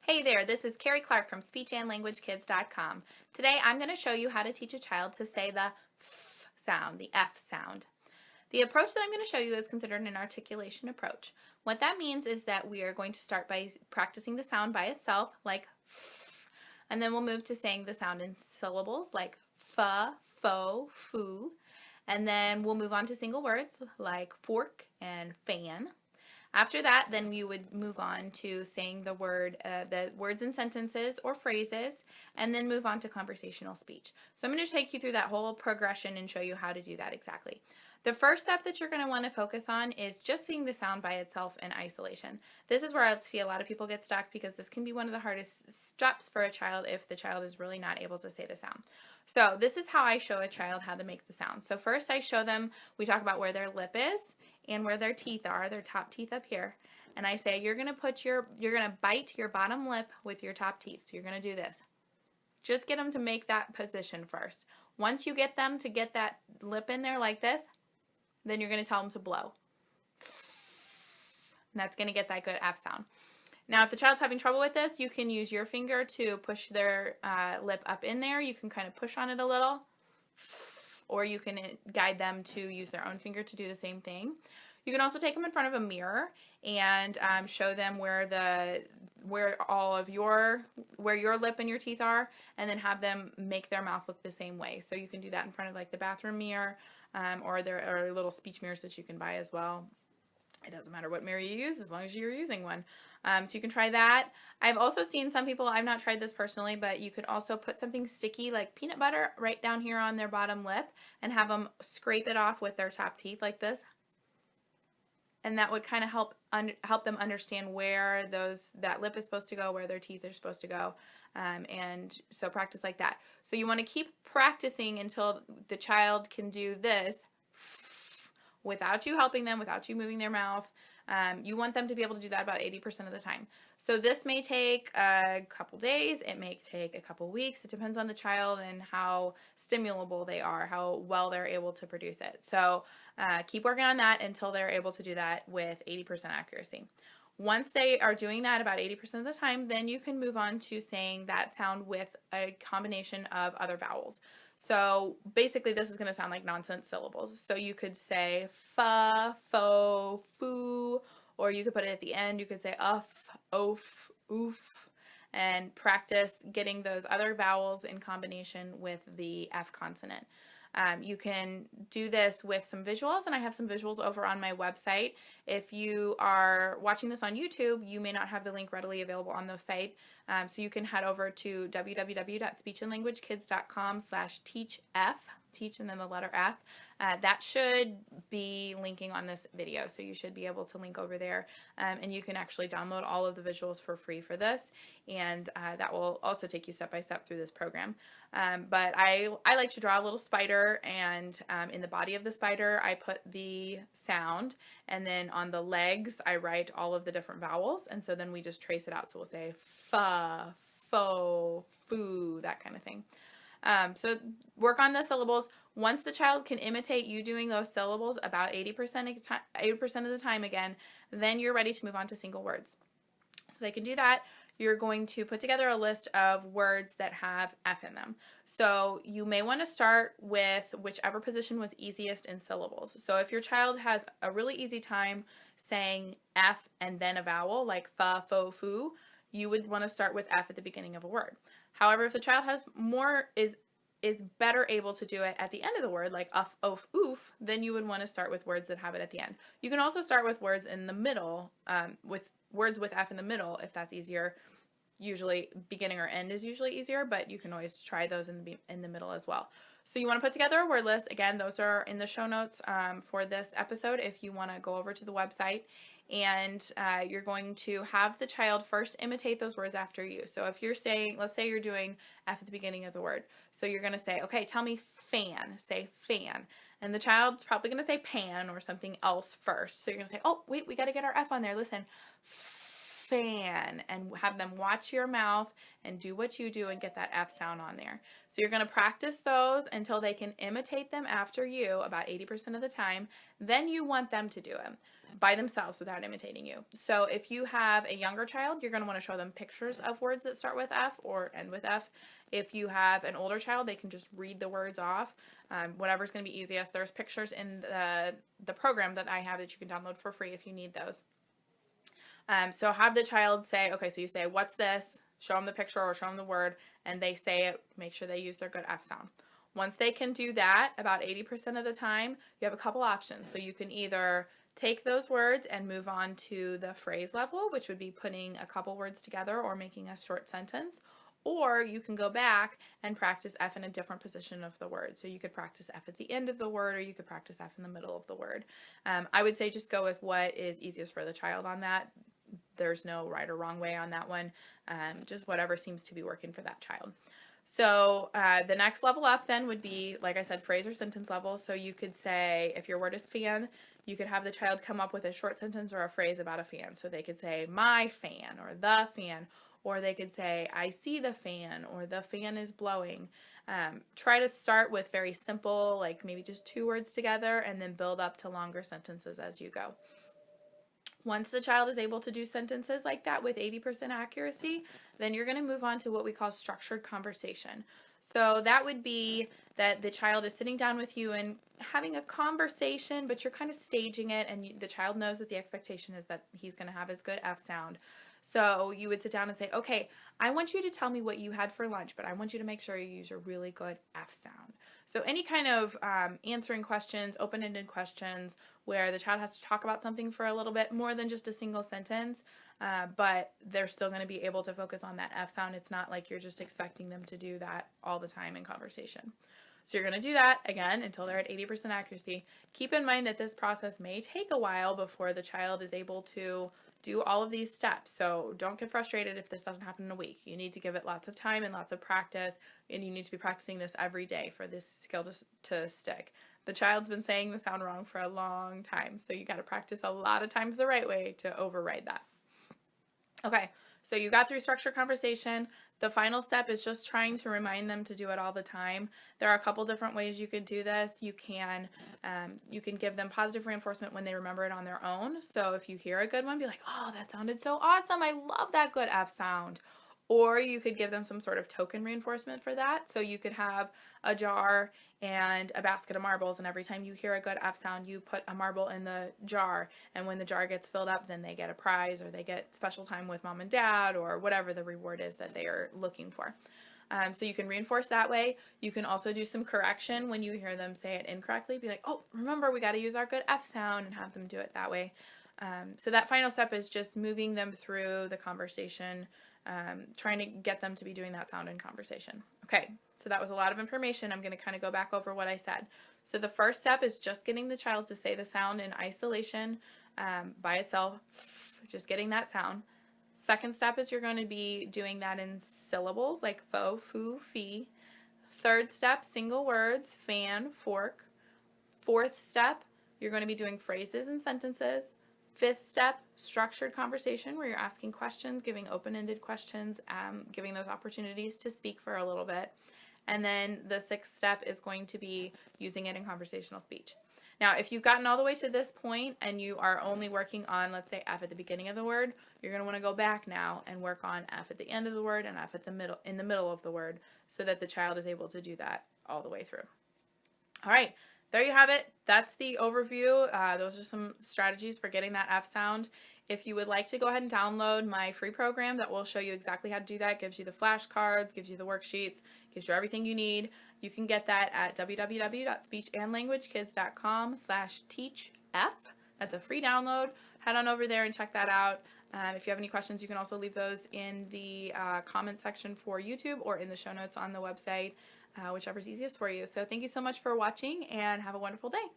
Hey there, this is Carrie Clark from speechandlanguagekids.com. Today I'm going to show you how to teach a child to say the f sound, the F sound. The approach that I'm going to show you is considered an articulation approach. What that means is that we are going to start by practicing the sound by itself, like f, and then we'll move to saying the sound in syllables, like f, fo, foo, and then we'll move on to single words, like fork and fan. After that, then you would move on to saying the words in sentences or phrases, and then move on to conversational speech. So I'm going to take you through that whole progression and show you how to do that exactly. The first step that you're going to want to focus on is just seeing the sound by itself in isolation. This is where I see a lot of people get stuck because this can be one of the hardest steps for a child if the child is really not able to say the sound. So this is how I show a child how to make the sound. So first I show them, we talk about where their lip is and where their teeth are, their top teeth up here. And I say, you're gonna bite your bottom lip with your top teeth. So you're gonna do this. Just get them to make that position first. Once you get them to get that lip in there like this, then you're gonna tell them to blow. And that's gonna get that good F sound. Now, if the child's having trouble with this, you can use your finger to push their lip up in there. You can kind of push on it a little, or you can guide them to use their own finger to do the same thing. You can also take them in front of a mirror and show them where your lip and your teeth are, and then have them make their mouth look the same way. So you can do that in front of like the bathroom mirror, or there are little speech mirrors that you can buy as well. It doesn't matter what mirror you use as long as you're using one. So you can try that. I've also seen some people, I've not tried this personally, but you could also put something sticky like peanut butter right down here on their bottom lip and have them scrape it off with their top teeth like this. And that would kind of help them understand where that lip is supposed to go, where their teeth are supposed to go. And so practice like that. So you want to keep practicing until the child can do this without you helping them, without you moving their mouth. You want them to be able to do that about 80% of the time. So this may take a couple days, it may take a couple weeks. It depends on the child and how stimulable they are, how well they're able to produce it. So keep working on that until they're able to do that with 80% accuracy. Once they are doing that about 80% of the time, then you can move on to saying that sound with a combination of other vowels. So basically this is going to sound like nonsense syllables. So you could say fa, fo, foo, or you could put it at the end. You could say oaf, oof, and practice getting those other vowels in combination with the F consonant. You can do this with some visuals, and I have some visuals over on my website. If you are watching this on YouTube, you may not have the link readily available on the site, so you can head over to www.speechandlanguagekids.com/teachf, teach and then the letter F. That should be linking on this video, so you should be able to link over there, and you can actually download all of the visuals for free for this, and that will also take you step by step through this program. But I like to draw a little spider, and in the body of the spider I put the sound, and then on the legs I write all of the different vowels, and so then we just trace it out. So we'll say fa, fo, foo, that kind of thing. So work on the syllables. Once the child can imitate you doing those syllables about 80% of the time again, then you're ready to move on to single words. So they can do that. You're going to put together a list of words that have F in them. So you may want to start with whichever position was easiest in syllables. So if your child has a really easy time saying F and then a vowel like fa, fo, foo, you would want to start with F at the beginning of a word. However, if the child has is better able to do it at the end of the word, like uff, oof, oof, then you would want to start with words that have it at the end. You can also start with words in the middle, with words with F in the middle if that's easier. Usually beginning or end is usually easier, but you can always try those in the middle as well. So you want to put together a word list. Again, those are in the show notes for this episode if you want to go over to the website. And you're going to have the child first imitate those words after you. So if you're saying, let's say you're doing F at the beginning of the word. So you're going to say, okay, tell me fan, say fan. And the child's probably going to say pan or something else first. So you're going to say, oh, wait, we got to get our F on there. Listen, fan, and have them watch your mouth and do what you do and get that F sound on there. So you're going to practice those until they can imitate them after you about 80% of the time. Then you want them to do them. by themselves without imitating you. So if you have a younger child, you're going to want to show them pictures of words that start with F or end with F. If you have an older child, they can just read the words off. Whatever's going to be easiest. There's pictures in the program that I have that you can download for free if you need those. So have the child say, okay, so you say, what's this? Show them the picture or show them the word, and they say it. Make sure they use their good F sound. Once they can do that, about 80% of the time, you have a couple options. So you can either take those words and move on to the phrase level, which would be putting a couple words together or making a short sentence. Or you can go back and practice F in a different position of the word. So you could practice F at the end of the word, or you could practice F in the middle of the word. I would say just go with what is easiest for the child on that. There's no right or wrong way on that one. Just whatever seems to be working for that child. So the next level up then would be, like I said, phrase or sentence level. So you could say, if your word is fan, you could have the child come up with a short sentence or a phrase about a fan. So they could say, my fan, or the fan. Or they could say, I see the fan, or the fan is blowing. Try to start with very simple, like maybe just 2 words together, and then build up to longer sentences as you go. Once the child is able to do sentences like that with 80% accuracy, then you're going to move on to what we call structured conversation. So that would be that the child is sitting down with you and having a conversation, but you're kind of staging it, and the child knows that the expectation is that he's going to have his good F sound. So you would sit down and say, okay, I want you to tell me what you had for lunch, but I want you to make sure you use a really good F sound. So any kind of answering questions, open-ended questions, where the child has to talk about something for a little bit more than just a single sentence, but they're still going to be able to focus on that F sound. It's not like you're just expecting them to do that all the time in conversation. So you're going to do that, again, until they're at 80% accuracy. Keep in mind that this process may take a while before the child is able to do all of these steps. So don't get frustrated if this doesn't happen in a week. You need to give it lots of time and lots of practice, and you need to be practicing this every day for this skill to stick. The child's been saying the sound wrong for a long time, so you got to practice a lot of times the right way to override that. Okay, so you got through structured conversation. The final step is just trying to remind them to do it all the time. There are a couple different ways you could do this. You can give them positive reinforcement when they remember it on their own. So if you hear a good one, be like, oh, that sounded so awesome. I love that good F sound. Or you could give them some sort of token reinforcement for that. So you could have a jar and a basket of marbles, and every time you hear a good F sound, you put a marble in the jar, and when the jar gets filled up, then they get a prize, or they get special time with mom and dad, or whatever the reward is that they are looking for. So you can reinforce that way. You can also do some correction when you hear them say it incorrectly. Be like, oh, remember, we got to use our good F sound, and have them do it that way. So that final step is just moving them through the conversation, trying to get them to be doing that sound in conversation. Okay, so that was a lot of information. I'm going to kind of go back over what I said. So the first step is just getting the child to say the sound in isolation by itself, just getting that sound. Second step is you're going to be doing that in syllables like fo, foo, fee. Third step, single words, fan, fork. Fourth step, you're going to be doing phrases and sentences. Fifth step, structured conversation, where you're asking questions, giving open-ended questions, giving those opportunities to speak for a little bit. And then the sixth step is going to be using it in conversational speech. Now, if you've gotten all the way to this point and you are only working on, let's say, F at the beginning of the word, you're going to want to go back now and work on F at the end of the word and F at the middle, in the middle of the word, so that the child is able to do that all the way through. All right. There you have it. That's the overview. Those are some strategies for getting that F sound. If you would like to go ahead and download my free program that will show you exactly how to do that, gives you the flashcards, gives you the worksheets, gives you everything you need, you can get that at www.speechandlanguagekids.com/teachf. That's a free download. Head on over there and check that out. If you have any questions, you can also leave those in the comment section for YouTube or in the show notes on the website. Whichever's easiest for you. So thank you so much for watching, and have a wonderful day.